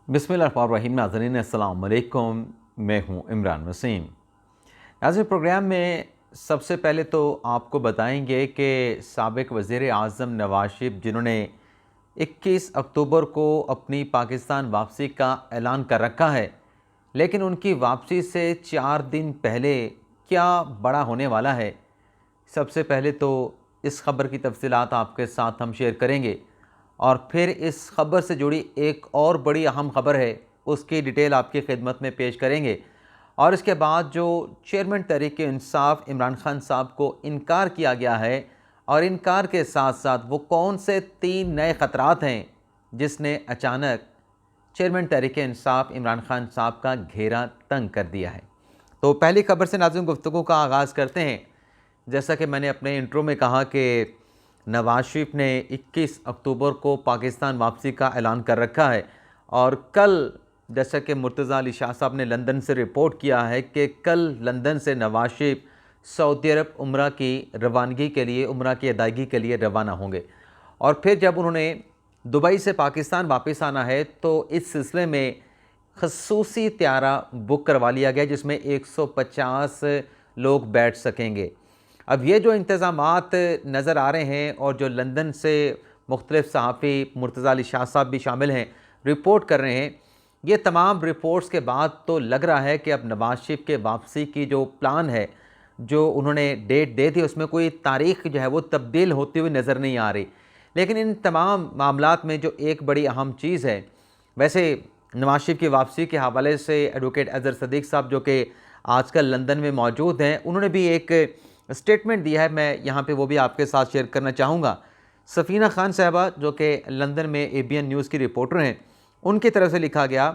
बिस्मिल्लाहिर्रहमानिर्रहीम। नाज़रीन अस्सलाम वालेकुम, मैं हूँ इमरान वसीम। नाज़रीन, प्रोग्राम में सबसे पहले तो आपको बताएंगे कि साबिक़ वज़ीर आज़म नवाज़ शरीफ, जिन्होंने 21 अक्टूबर को अपनी पाकिस्तान वापसी का ऐलान कर रखा है, लेकिन उनकी वापसी से 4 दिन पहले क्या बड़ा होने वाला है। सबसे पहले तो इस ख़बर की तफ़सीलात आपके साथ हम शेयर करेंगे और फिर इस ख़बर से जुड़ी एक और बड़ी अहम ख़बर है, उसकी डिटेल आपकी खिदमत में पेश करेंगे। और इसके बाद जो चेयरमैन तहरीक इंसाफ इमरान खान साहब को इनकार किया गया है, और इनकार के साथ साथ वो कौन से 3 नए ख़तरात हैं जिसने अचानक चेयरमैन तहरीक इंसाफ इमरान खान साहब का घेरा तंग कर दिया है। तो पहली खबर से नाज़रीन गुफ्तगू का आगाज़ करते हैं। जैसा कि मैंने अपने इंट्रो में कहा कि नवाज़ शरीफ ने 21 अक्टूबर को पाकिस्तान वापसी का ऐलान कर रखा है, और कल जैसा कि मुर्तज़ा अली शाह साहब ने लंदन से रिपोर्ट किया है कि कल लंदन से नवाज़ शरीफ सऊदी अरब उम्रा की रवानगी के लिए, उम्रा की अदायगी के लिए रवाना होंगे। और फिर जब उन्होंने दुबई से पाकिस्तान वापस आना है तो इस सिलसिले में खसूसी त्यारा बुक करवा लिया गया, जिसमें 150 लोग बैठ सकेंगे। अब ये जो इंतज़ामात नज़र आ रहे हैं और जो लंदन से मुख्तलिफ़ सहाफ़ी, मुर्तज़ा अली शाह साहब भी शामिल हैं, रिपोर्ट कर रहे हैं, ये तमाम रिपोर्ट्स के बाद तो लग रहा है कि अब नवाज़ शरीफ के वापसी की जो प्लान है, जो उन्होंने डेट दे दी, उसमें कोई तारीख़ जो है वो तब्दील होती हुई नज़र नहीं आ रही। लेकिन इन तमाम मामलात में जो एक बड़ी अहम चीज़ है, वैसे नवाज़ शरीफ की वापसी के हवाले से एडवोकेट अज़हर सदीक़ साहब, जो कि आजकल लंदन में मौजूद हैं, उन्होंने भी एक स्टेटमेंट दिया है। मैं यहाँ पे वो भी आपके साथ शेयर करना चाहूँगा। सफ़ीना खान साहबा, जो कि लंदन में ABN न्यूज़ की रिपोर्टर हैं, उनकी तरफ से लिखा गया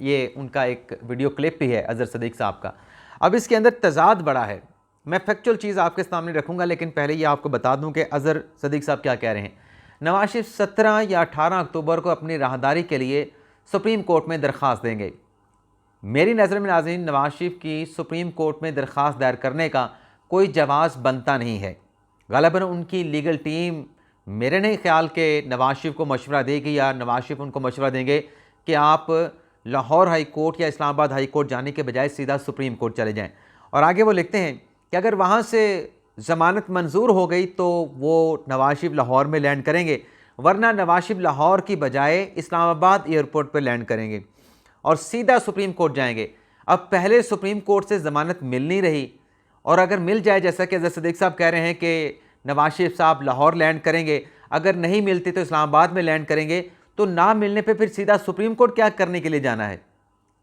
ये उनका एक वीडियो क्लिप भी है अज़हर सदीक़ साहब का। अब इसके अंदर तज़ाद बड़ा है। मैं फैक्चुअल चीज़ आपके सामने रखूँगा, लेकिन पहले ये आपको बता दूँ कि अज़हर सदीक़ साहब क्या कह रहे हैं। नवाज़ शरीफ 17 या 18 अक्टूबर को अपनी राहदारी के लिए सुप्रीम कोर्ट में दरख्वास्त देंगे। मेरी नज़र में नाज़रीन, नवाज़ शरीफ की सुप्रीम कोर्ट में दरख्वास्त दायर करने का कोई जवाज़ बनता नहीं है। ग़ालिबन उनकी लीगल टीम, मेरे नहीं ख्याल कि नवाज़ शरीफ को मशवरा देगी या नवाज़ शरीफ उनको मशवरा देंगे कि आप लाहौर हाई कोर्ट या इस्लामाबाद हाई कोर्ट जाने के बजाय सीधा सुप्रीम कोर्ट चले जाएं। और आगे वो लिखते हैं कि अगर वहाँ से ज़मानत मंजूर हो गई तो वो नवाज़ शरीफ लाहौर में लैंड करेंगे, वरना नवाज़ शरीफ लाहौर की बजाय इस्लामाबाद एयरपोर्ट पर लैंड करेंगे और सीधा सुप्रीम कोर्ट जाएंगे। अब पहले सुप्रीम कोर्ट से ज़मानत मिल नहीं रही, और अगर मिल जाए, जैसा कि अज़हर सदीक़ साहब कह रहे हैं कि नवाज़ शरीफ साहब लाहौर लैंड करेंगे, अगर नहीं मिलती तो इस्लामाबाद में लैंड करेंगे, तो ना मिलने पे फिर सीधा सुप्रीम कोर्ट क्या करने के लिए जाना है?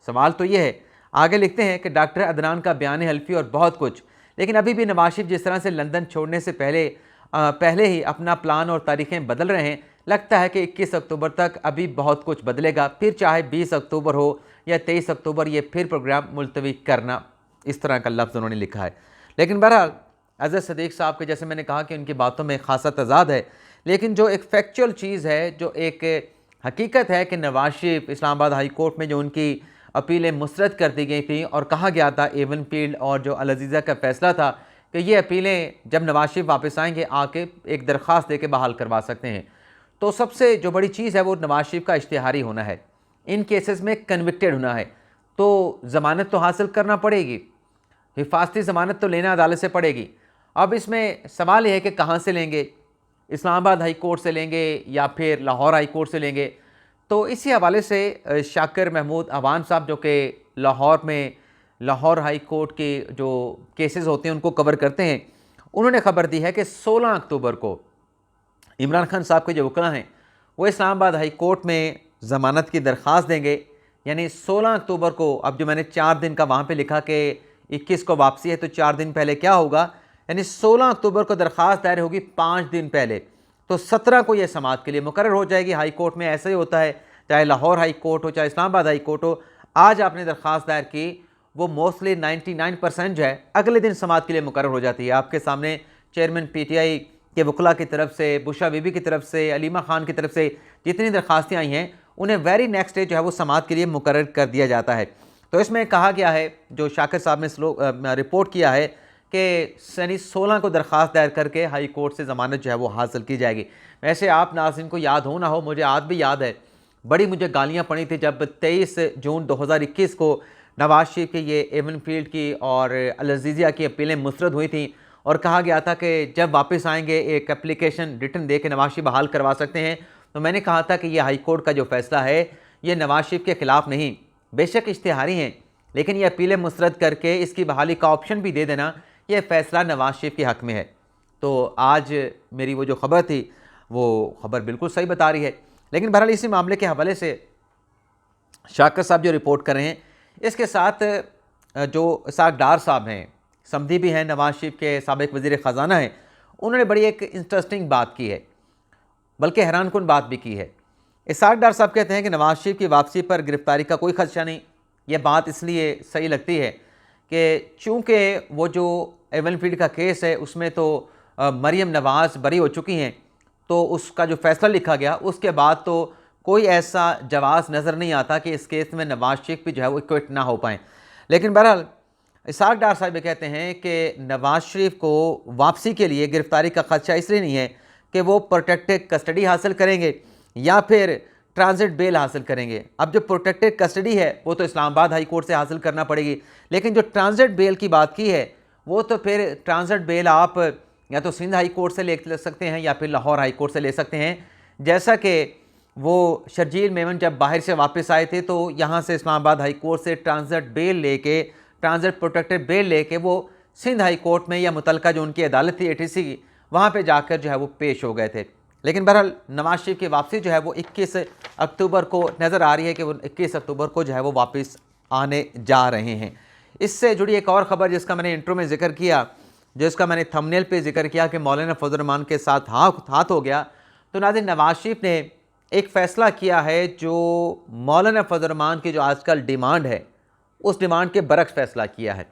सवाल तो ये है। आगे लिखते हैं कि डॉक्टर अदनान का बयान हल्फी और बहुत कुछ, लेकिन अभी भी नवाज़ शरीफ जिस तरह से लंदन छोड़ने से पहले ही अपना प्लान और तारीखें बदल रहे हैं, लगता है कि 21 अक्टूबर तक अभी बहुत कुछ बदलेगा। फिर चाहे 20 अक्टूबर हो या 23 अक्टूबर, ये फिर प्रोग्राम मुलतवी करना, इस तरह का लफ्ज़ उन्होंने लिखा है। लेकिन बहरहाल अज़हर सदीक़ साहब के, जैसे मैंने कहा कि उनकी बातों में खासा तज़ाद है, लेकिन जो एक फैक्चुअल चीज़ है, जो एक हकीकत है कि नवाज़ शरीफ इस्लामाबाद हाई कोर्ट में जो उनकी अपीलें मुस्तरद कर दी गई थी और कहा गया था एवन फील्ड और जो अल अज़ीज़ा का फ़ैसला था कि ये अपीलें जब नवाज़ शरीफ वापस आएंगे आके एक दरख्वास्त दे के बहाल करवा सकते हैं। तो सबसे जो बड़ी चीज़ है वो नवाज़ शरीफ का इश्तिहारी होना है। इन केसेस में कन्विक्टेड होना है तो ज़मानत तो हासिल करना पड़ेगी, हिफाजती ज़मानत तो लेना अदालत से पड़ेगी। अब इसमें सवाल यह है कि कहाँ से लेंगे, इस्लामाबाद हाई कोर्ट से लेंगे या फिर लाहौर हाई कोर्ट से लेंगे। तो इसी हवाले से शाकिर महमूद अवान साहब, जो कि लाहौर में लाहौर हाई कोर्ट के जो केसेस होते हैं उनको कवर करते हैं, उन्होंने ख़बर दी है कि 16 अक्टूबर को इमरान खान साहब के जो वकील हैं वो इस्लामाबाद हाई कोर्ट में ज़मानत की दरख्वास्त देंगे। यानी 16 अक्टूबर को, अब जो मैंने 4 दिन का वहाँ पे लिखा कि 21 को वापसी है, तो 4 दिन पहले क्या होगा, यानी 16 अक्टूबर को दरख्वास्त दायर होगी 5 दिन पहले, तो 17 को यह समाअत के लिए मुकर्रर हो जाएगी। हाई कोर्ट में ऐसा ही होता है, चाहे लाहौर हाई कोर्ट हो चाहे इस्लामाबाद हाई कोर्ट हो। आज आपने दरख्वास्त दायर की, वो मोस्टली 99% जो है अगले दिन समाअत के लिए मुकर्रर हो जाती है। आपके सामने चेयरमैन PTI के वकला की तरफ से, बुशरा बीबी की तरफ से, अलीमा खान की तरफ से जितनी दरख्वास्तें आई हैं, उन्हें वेरी नेक्स्ट डे जो है वो समाअत के लिए मुकर्रर कर दिया जाता है। तो इसमें कहा गया है, जो शाकिर साहब ने रिपोर्ट किया है कि सनी 16 को दरख्वास्त दायर करके हाई कोर्ट से ज़मानत जो है वो हासिल की जाएगी। वैसे आप नाज़रीन को याद हो ना हो, मुझे आज भी याद है, बड़ी मुझे गालियां पड़ी थी जब 23 जून 2021 को नवाज शरीफ की ये एवन फील्ड की और अल अज़ीज़िया की अपीलें मुस्तरद हुई थी और कहा गया था कि जब वापस आएंगे एक एप्लीकेशन रिटर्न दे के नवाज शरीफ बहाल करवा सकते हैं। तो मैंने कहा था कि ये हाई कोर्ट का जो फैसला है ये नवाज शरीफ के ख़िलाफ़ नहीं, बेशक इश्तिहारी हैं, लेकिन ये अपीलें मुस्तरद करके इसकी बहाली का ऑप्शन भी दे देना, ये फ़ैसला नवाज शरीफ के हक़ में है। तो आज मेरी वो जो ख़बर थी वो ख़बर बिल्कुल सही बता रही है। लेकिन बहरहाल इसी मामले के हवाले से शाकर साहब जो रिपोर्ट कर रहे हैं, इसके साथ जो इसाक डार साहब हैं, समधी भी हैं, नवाज शरीफ के साबिक़ वज़ीर ख़ज़ाना हैं, उन्होंने बड़ी एक इंटरेस्टिंग बात की है, बल्कि हैरानकुन बात भी की है। इसाक डार साहब कहते हैं कि नवाज शरीफ की वापसी पर गिरफ्तारी का कोई खदशा नहीं। ये बात इसलिए सही लगती है कि चूँकि वो जो एवन फील्ड का केस है उसमें तो मरियम नवाज़ बरी हो चुकी हैं, तो उसका जो फैसला लिखा गया उसके बाद तो कोई ऐसा जवाज़ नज़र नहीं आता कि इस केस में नवाज शरीफ भी जो है वो इक्विट ना हो पाएँ। लेकिन बहरहाल इसाक डार साहब कहते हैं कि नवाज शरीफ को वापसी के लिए गिरफ्तारी का खदशा इसलिए नहीं है कि वो प्रोटेक्टेड कस्टडी हासिल करेंगे या फिर ट्रांजिट बेल हासिल करेंगे। अब जो प्रोटेक्टेड कस्टडी है वो तो इस्लामाबाद हाई कोर्ट से हासिल करना पड़ेगी, लेकिन जो ट्रांजिट बेल की बात की है वो तो फिर ट्रांजिट बेल आप या तो सिंध हाई कोर्ट से ले सकते हैं या फिर लाहौर हाई कोर्ट से ले सकते हैं। जैसा कि वो शर्जील मेमन जब बाहर से वापस आए थे तो यहाँ से इस्लामाबाद हाई कोर्ट से ट्रांजिट बेल लेके, ट्रांजिट प्रोटेक्टेड बेल लेके वो सिंध हाई कोर्ट में या मुतलका जो उनकी अदालत थी ATC की, वहाँ पे जाकर जो है वो पेश हो गए थे। लेकिन बहरहाल नवाज शरीफ की वापसी जो है वो 21 अक्टूबर को नज़र आ रही है कि वो 21 अक्टूबर को जो है वो वापस आने जा रहे हैं। इससे जुड़ी एक और ख़बर जिसका मैंने इंट्रो में जिक्र किया, जिसका मैंने थंबनेल पे जिक्र किया कि मौलाना फजल रहमान के साथ हाथ हो गया, तो नाज़रीन नवाज शरीफ ने एक फ़ैसला किया है जो मौलाना फजल रहमान की जो आजकल डिमांड है उस डिमांड के बरक्स फ़ैसला किया है।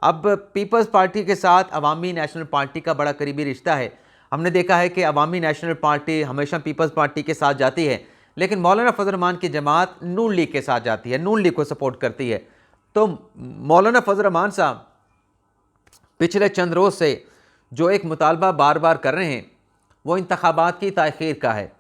अब पीपल्स पार्टी के साथ अवामी नेशनल पार्टी का बड़ा करीबी रिश्ता है। हमने देखा है कि अवामी नेशनल पार्टी हमेशा पीपल्स पार्टी के साथ जाती है, लेकिन मौलाना फजल रहमान की जमात नून लीग के साथ जाती है, नून लीग को सपोर्ट करती है। तो मौलाना फजल रहमान साहब पिछले चंद रोज़ से जो एक मुतालबा बार बार कर रहे हैं वो इंतखाबात की ताख़ीर का है।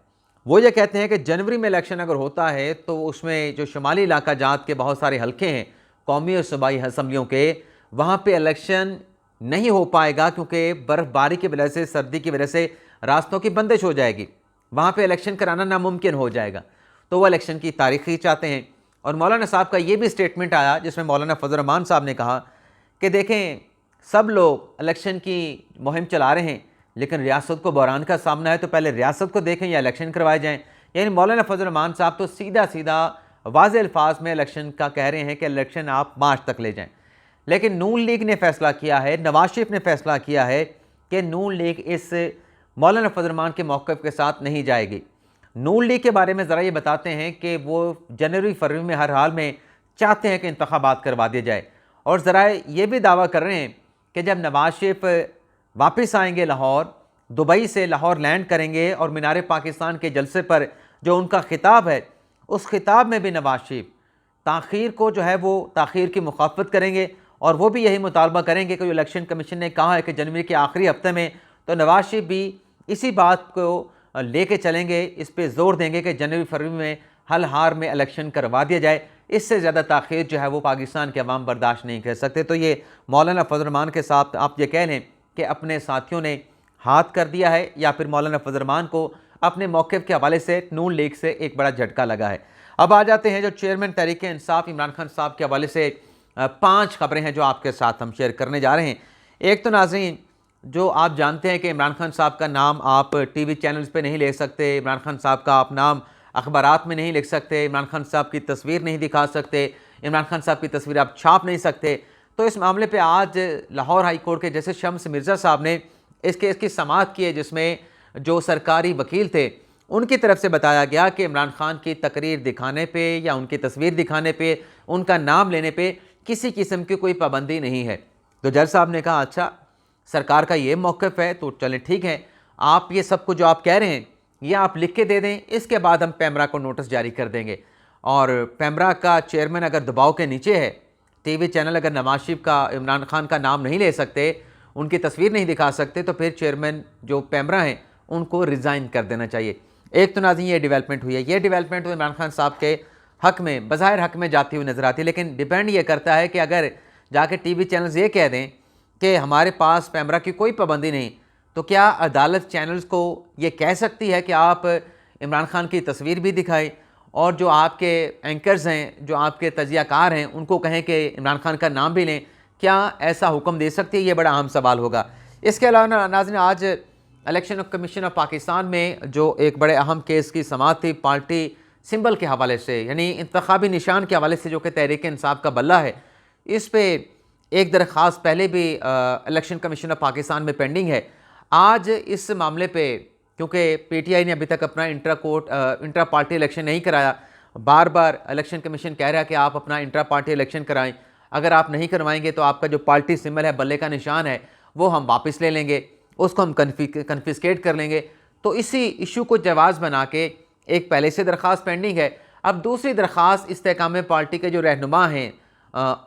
वो ये कहते हैं कि जनवरी में इलेक्शन अगर होता है तो उसमें जो शुमाली इलाका जात के बहुत सारे हलके हैं कौमी और सूबाई असम्बलियों के, वहाँ पे इलेक्शन नहीं हो पाएगा क्योंकि बर्फ़बारी की वजह से, सर्दी की वजह से रास्तों की बंदिश हो जाएगी, वहाँ पे इलेक्शन कराना नामुमकिन हो जाएगा। तो वो इलेक्शन की तारीख़ ही चाहते हैं। और मौलाना साहब का ये भी स्टेटमेंट आया जिसमें मौलाना फजल रहमान साहब ने कहा कि देखें सब लोग इलेक्शन की मुहिम चला रहे हैं, लेकिन रियासत को बहरान का सामना है तो पहले रियासत को देखें या इलेक्शन करवाए जाएँ। यानी मौलाना फजल रहमान साहब तो सीधा सीधा वाज़े अल्फाज में इलेक्शन का कह रहे हैं कि इलेक्शन आप मार्च तक ले जाएँ। लेकिन नून लीग ने फैसला किया है, नवाज शरीफ ने फैसला किया है कि नून लीग इस मौलाना फजल रहमान के मौक़िफ़ के साथ नहीं जाएगी। नून लीग के बारे में ज़रा ये बताते हैं कि वो जनवरी फरवरी में हर हाल में चाहते हैं कि इंतखाबात करवा दिए जाए, और ज़रा ये भी दावा कर रहे हैं कि जब नवाज शरीफ वापस आएंगे लाहौर, दुबई से लाहौर लैंड करेंगे और मीनार पाकिस्तान के जलसे पर जो उनका खिताब है उस खिताब में भी नवाज शरीफ ताख़ीर को जो है वो ताख़ीर की मुखाफ़त करेंगे, और वो भी यही मुतालबा करेंगे कि जो इलेक्शन कमीशन ने कहा है कि जनवरी के आखिरी हफ्ते में, तो नवाज शरीफ भी इसी बात को लेके चलेंगे, इस पे ज़ोर देंगे कि जनवरी फरवरी में हल हार में इलेक्शन करवा दिया जाए। इससे ज़्यादा ताख़ीर जो है वो पाकिस्तान के अवाम बर्दाश्त नहीं कर सकते। तो ये मौलाना फजल रहमान के साथ आप ये कह लें कि अपने साथियों ने हाथ कर दिया है, या फिर मौलाना फजल रहमान को अपने मौक़िफ़ के हवाले से नून लीग से एक बड़ा झटका लगा है। अब आ जाते हैं जो चेयरमैन तहरीक इंसाफ इमरान खान साहब के हवाले से 5 खबरें हैं जो आपके साथ हम शेयर करने जा रहे हैं। एक तो नाज़रीन, जो आप जानते हैं कि इमरान खान साहब का नाम आप टीवी चैनल्स पे नहीं ले सकते, इमरान खान साहब का आप नाम अखबारात में नहीं लिख सकते, इमरान खान साहब की तस्वीर नहीं दिखा सकते, इमरान खान साहब की तस्वीर आप छाप नहीं सकते। तो इस मामले पे आज लाहौर हाई कोर्ट के जस्टिस शम्स मिर्ज़ा साहब ने इस केस की समाअत की है, जिसमें जो सरकारी वकील थे उनकी तरफ से बताया गया कि इमरान खान की तकरीर दिखाने पे या उनकी तस्वीर दिखाने पे, उनका नाम लेने पे किसी किस्म की कोई पाबंदी नहीं है। तो जज साहब ने कहा अच्छा सरकार का ये मौक़िफ़ है तो चलें ठीक है, आप ये सब कुछ जो आप कह रहे हैं ये आप लिख के दे दें, इसके बाद हम पैमरा को नोटिस जारी कर देंगे। और पैमरा का चेयरमैन अगर दबाव के नीचे है, टीवी चैनल अगर नवाज शरीफ का, इमरान खान का नाम नहीं ले सकते, उनकी तस्वीर नहीं दिखा सकते, तो फिर चेयरमैन जो पैमरा हैं उनको रिज़ाइन कर देना चाहिए। एक तो नाज़रीन ये डेवलपमेंट हुई है, ये डेवलपमेंट तो इमरान खान साहब के हक़ में बज़ाहिर हक़ में जाती हुई नज़र आती है, लेकिन डिपेंड ये करता है कि अगर जाके टीवी चैनल्स ये कह दें कि हमारे पास पैमरा की कोई पाबंदी नहीं, तो क्या अदालत चैनल्स को ये कह सकती है कि आप इमरान खान की तस्वीर भी दिखाएं और जो आपके एंकर्स हैं, जो आपके तजियाकार हैं, उनको कहें कि इमरान खान का नाम भी लें? क्या ऐसा हुक्म दे सकती है? ये बड़ा अहम सवाल होगा। इसके अलावा नाज़रीन, आज इलेक्शन कमीशन ऑफ पाकिस्तान में जो एक बड़े अहम केस की समाअत थी पार्टी सिंबल के हवाले से, यानी इंतखाबी निशान के हवाले से, जो कि तहरीक इंसाफ का बल्ला है, इस पर एक दरख्वास्त पहले भी इलेक्शन कमीशन ऑफ पाकिस्तान में पेंडिंग है। आज इस मामले पे, क्योंकि पीटीआई ने अभी तक अपना इंट्रा पार्टी इलेक्शन नहीं कराया, बार बार इलेक्शन कमीशन कह रहा है कि आप अपना इंट्रा पार्टी इलेक्शन कराएं, अगर आप नहीं करवाएंगे तो आपका जो पार्टी सिंबल है, बल्ले का निशान है, वो हम वापस ले लेंगे, उसको हम कन्फिस्केट कर लेंगे। तो इसी इशू को जवाज़ बना के एक पहले से दरख्वास्त पेंडिंग है। अब दूसरी दरख्वास्त इस्तेकाम पार्टी के जो रहनुमा हैं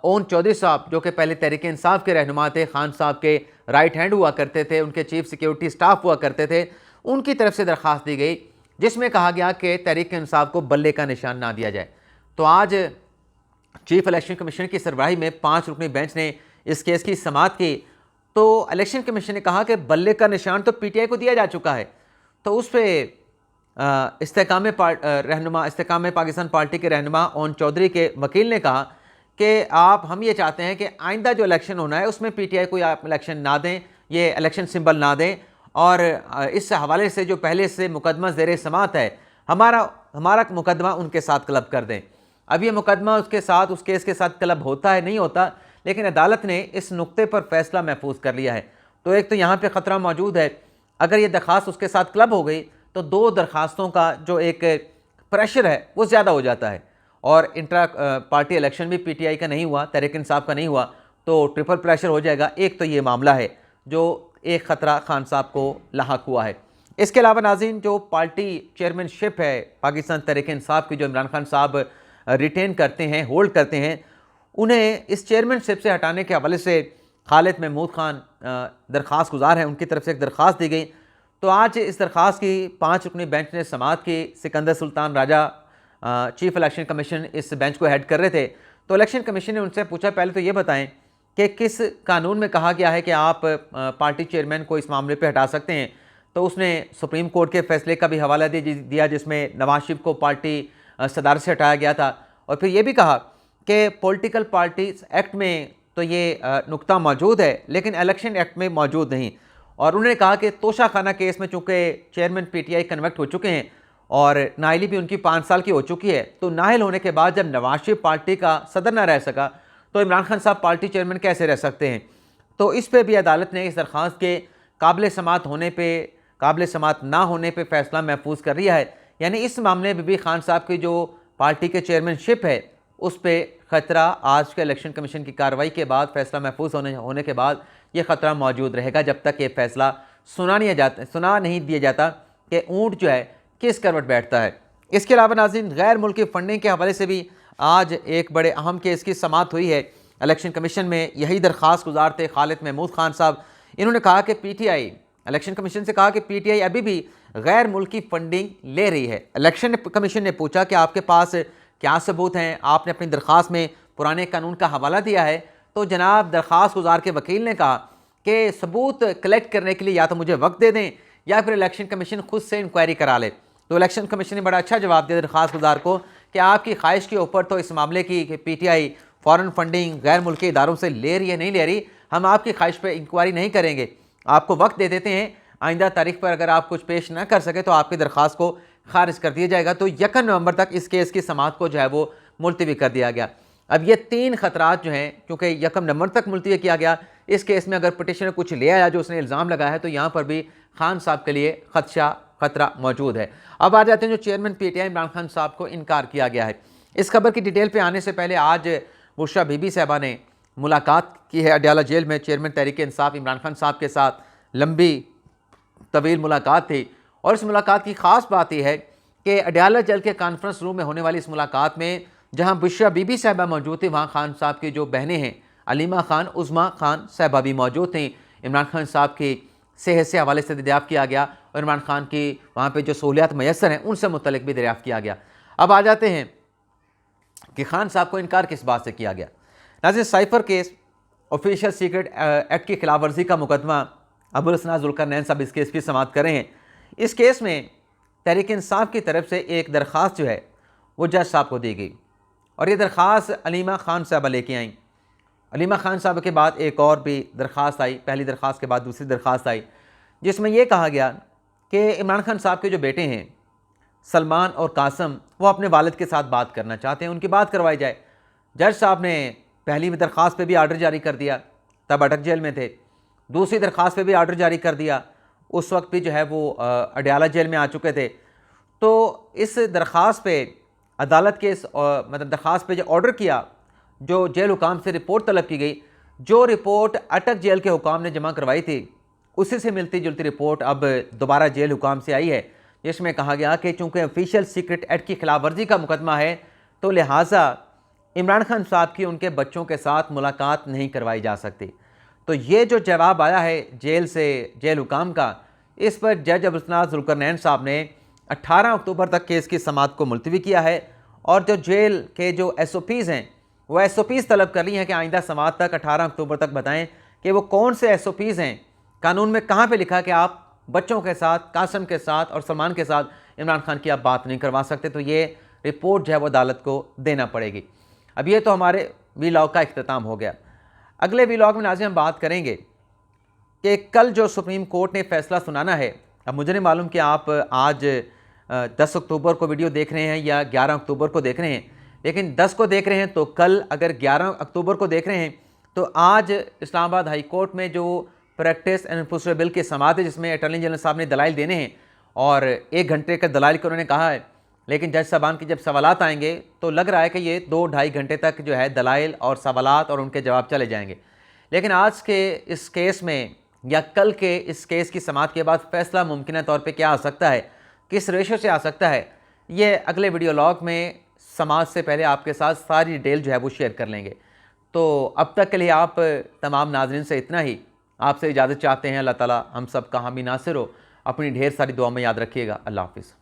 ओन चौधरी साहब, जो कि पहले तहरीक इंसाफ के रहनुमा थे, खान साहब के राइट हैंड हुआ करते थे, उनके चीफ सिक्योरिटी स्टाफ हुआ करते थे, उनकी तरफ से दरख्वास्त दी गई जिसमें कहा गया कि तहरीक इंसाफ को बल्ले का निशान ना दिया जाए। तो आज चीफ इलेक्शन कमीशन की सरबराही में 5 रुकनी बेंच ने इस केस की समाअत की। तो इलेक्शन कमीशन ने कहा कि बल्ले का निशान तो पीटीआई को दिया जा चुका है। तो उस पर इस्तेकाम पाकिस्तान पार्टी के रहनुमा ओन चौधरी के वकील ने कहा कि हम ये चाहते हैं कि आइंदा जो इलेक्शन होना है उसमें पीटीआई को आप इलेक्शन ना दें, ये इलेक्शन सिंबल ना दें, और इस हवाले से जो पहले से मुकदमा ज़ेर समाअत है, हमारा मुकदमा उनके साथ क्लब कर दें। अब ये मुकदमा उसके साथ, उस केस के साथ क्लब होता है नहीं होता, लेकिन अदालत ने इस नुक्ते पर फैसला महफूज कर लिया है। तो एक तो यहाँ पे ख़तरा मौजूद है, अगर ये दरख्वास्त उसके साथ क्लब हो गई तो 2 दरख्वास्तों का जो एक प्रेशर है वो ज़्यादा हो जाता है, और इंट्रा पार्टी इलेक्शन भी पीटीआई का नहीं हुआ, तहरीक इंसाफ का नहीं हुआ, तो ट्रिपल प्रेशर हो जाएगा। एक तो ये मामला है जो एक ख़तरा खान साहब को लाहक हुआ है। इसके अलावा नाज़रीन, जो पार्टी चेयरमैनशिप है पाकिस्तान तहरीक इंसाफ की, जो इमरान खान साहब रिटेन करते हैं, होल्ड करते हैं, उन्हें इस चेयरमैनशिप से हटाने के हवाले से खालिद महमूद खान दरख्वास्त गुजार हैं, उनकी तरफ से एक दरख्वास्त दी गई। तो आज इस दरख्वास्त की 5 रुकनी बेंच ने समाअत की। Sikandar Sultan Raja chief election commission इस बेंच को हेड कर रहे थे। तो इलेक्शन कमीशन ने उनसे पूछा, पहले तो ये बताएं कि किस कानून में कहा गया है कि आप पार्टी चेयरमैन को इस मामले पे हटा सकते हैं। तो उसने सुप्रीम कोर्ट के फैसले का भी हवाला दिया जिसमें नवाज शरीफ को पार्टी सदारत से हटाया गया था, और फिर ये भी कहा कि पॉलिटिकल पार्टीज एक्ट में तो ये नुक्ता मौजूद है, लेकिन इलेक्शन एक्ट में मौजूद नहीं। और उन्होंने कहा कि तोशा खाना केस में चूँकि चेयरमैन पीटीआई कन्वर्ट हो चुके हैं और नाहली भी उनकी 5 साल की हो चुकी है, तो नाहल होने के बाद जब नवाज शरीफ पार्टी का सदर ना रह सका, तो इमरान खान साहब पार्टी चेयरमैन कैसे रह सकते हैं। तो इस पर भी अदालत ने इस दरख्वास्त के काबिल समाअत होने पर, काबिल समाअत ना होने पर फैसला महफूज कर दिया है। यानी इस मामले में भी खान साहब की जो पार्टी के चेयरमैनशिप है उस पर ख़तरा आज के इलेक्शन कमीशन की कार्रवाई के बाद, फैसला महफूज होने के बाद ये ख़तरा मौजूद रहेगा, जब तक ये फैसला सुना नहीं दिया जाता कि ऊँट जो है किस करवट बैठता है। इसके अलावा नाज़रीन, गैर मुल्की फंडिंग के हवाले से भी आज एक बड़े अहम केस की समाअत हुई है इलेक्शन कमीशन में। यही दरख्वास्त गुजार थे खालिद महमूद खान साहब। इन्होंने कहा कि पीटीआई, इलेक्शन कमीशन से कहा कि पीटीआई अभी भी गैर मुल्की फंडिंग ले रही है। इलेक्शन कमीशन ने पूछा कि आपके पास क्या सबूत हैं, आपने अपनी दरख्वास्त में पुराने कानून का हवाला दिया है। तो जनाब दरख्वास्त गुजार के वकील ने कहा कि सबूत कलेक्ट करने के लिए या तो मुझे वक्त दे दें या फिर इलेक्शन कमीशन खुद से इंक्वायरी करा ले। तो इलेक्शन कमीशन ने बड़ा अच्छा जवाब दिया दरख्वास्त गुजार को कि आपकी ख्वाहिश के ऊपर तो इस मामले की कि पीटीआई फ़ॉरेन फंडिंग गैर मुल्की इदारों से ले रही है नहीं ले रही, हम आपकी ख्वाहिश पर इंक्वायरी नहीं करेंगे, आपको वक्त दे देते हैं, आइंदा तारीख पर अगर आप कुछ पेश ना कर सके तो आपकी दरख्वास्त को खारिज कर दिया जाएगा। तो 1 नवंबर तक इस केस की समाअत को जो है वो मुलतवी कर दिया गया। अब ये 3 खतरात जो हैं, क्योंकि 1 नवंबर तक मुलतवी किया गया, इस केस में अगर पिटिशनर कुछ ले आया जो उसने इल्ज़ाम लगाया है, तो यहाँ पर भी खान साहब के लिए खतरा मौजूद है। अब आ जाते हैं जो चेयरमैन पीटीआई इमरान खान साहब को इनकार किया गया है। इस खबर की डिटेल पे आने से पहले आज बुशरा बीबी साहबा ने मुलाकात की है अडयाला जेल में। चेयरमैन तहरीक इंसाफ इमरान खान साहब के साथ लंबी तवील मुलाकात थी, और इस मुलाकात की ख़ास बात यह है कि अडयाला जेल के कॉन्फ्रेंस रूम में होने वाली इस मुलाकात में जहाँ बुशरा बीबी साहबा मौजूद थी, वहाँ खान साहब की जो बहनें हैं अलीमा खान, उज़मा खान साहबा भी मौजूद थी। इमरान खान साहब की सेहत से हवाले से दरियाफ़्त किया गया और इमरान खान की वहाँ पे जो सहूलियात मैसर हैं उनसे मुतल्लिक भी दरियाफ़्त किया गया। अब आ जाते हैं कि खान साहब को इनकार किस बात से किया गया। नाज़रीन, cipher case official secret act की खिलाफ वर्जी का मुकदमा अबुल हसन ज़ुल्करनैन साहब इस केस की समाअत कर रहे हैं। इस केस में तहरीक इंसाफ की तरफ से एक दरख्वास्त जो है वो जज साहब को दी गई और ये दरख्वास्त अलीमा खान साहबा लेके आईं। अलीमा खान साहब के बाद एक और भी दरख्वास्त आई, पहली दरख्वास्त के बाद दूसरी दरख्वास्त आई, जिसमें यह कहा गया कि इमरान खान साहब के जो बेटे हैं सलमान और कासम, वो अपने वालिद के साथ बात करना चाहते हैं, उनकी बात करवाई जाए। जज साहब ने पहली दरख्वास्त पे भी आर्डर जारी कर दिया, तब अटक जेल में थे। दूसरी दरख्वास्त पे भी आर्डर जारी कर दिया, उस वक्त भी जो है वो अडयाला जेल में आ चुके थे। तो इस दरख्वास्त पे अदालत के मतलब दरख्वास्त पे जो ऑर्डर किया, जो जेल हुकाम से रिपोर्ट तलब की गई, जो रिपोर्ट अटक जेल के हुकाम ने जमा करवाई थी, उसी से मिलती जुलती रिपोर्ट अब दोबारा जेल हुकाम से आई है, जिसमें कहा गया कि चूँकि ऑफिशियल सीक्रेट एक्ट की खिलाफ वर्जी का मुकदमा है तो लिहाजा इमरान खान साहब की उनके बच्चों के साथ मुलाकात नहीं करवाई जा सकती। तो ये जो जवाब आया है जेल से, जेल हुकाम का, इस पर जज अबुल हसन ज़ुल्करनैन साहब ने 18 अक्टूबर तक केस की समाअत को मुलतवी किया है और जो जेल के जो SOPs हैं वो SOPs तलब कर ली हैं कि आइंदा समाअत तक 18 अक्टूबर तक बताएं कि वो कौन से SOPs हैं, कानून में कहाँ पे लिखा कि आप बच्चों के साथ, कासम के साथ और सलमान के साथ इमरान खान की आप बात नहीं करवा सकते। तो ये रिपोर्ट जो है वो अदालत को देना पड़ेगी। अब ये तो हमारे वीलॉग का इख्तिताम हो गया। अगले वीलॉग में नाज़रीन हम बात करेंगे कि कल जो सुप्रीम कोर्ट ने फैसला सुनाना है। अब मुझे नहीं मालूम कि आप आज 10 अक्टूबर को वीडियो देख रहे हैं या 11 अक्टूबर को देख रहे हैं, लेकिन 10 को देख रहे हैं तो कल अगर 11 अक्टूबर को देख रहे हैं तो आज इस्लामाबाद हाई कोर्ट में जो प्रैक्टिस एंड एनफोर्समेंट बिल की समाअत है, जिसमें अटॉर्नी जनरल साहब ने दलाइल देने हैं और 1 घंटे का दलाइल को उन्होंने कहा है, लेकिन जज साहबान के जब सवालात आएंगे तो लग रहा है कि ये 2-2.5 घंटे तक जो है दलाइल और सवालात और उनके जवाब चले जाएंगे। लेकिन आज के इस केस में या कल के इस केस की समाअत के बाद फैसला मुमकिन तौर पे क्या आ सकता है, किस रेशो से आ सकता है, ये अगले वीडियो लॉग में समाअत से पहले आपके साथ सारी डिटेल जो है वो शेयर कर लेंगे। तो अब तक के लिए आप तमाम नाज़रीन से इतना ही, आपसे इजाज़त चाहते हैं। अल्लाह ताला हम सब का हामी नासिर हो। अपनी ढेर सारी दुआ में याद रखिएगा। अल्लाह हाफ़िज़।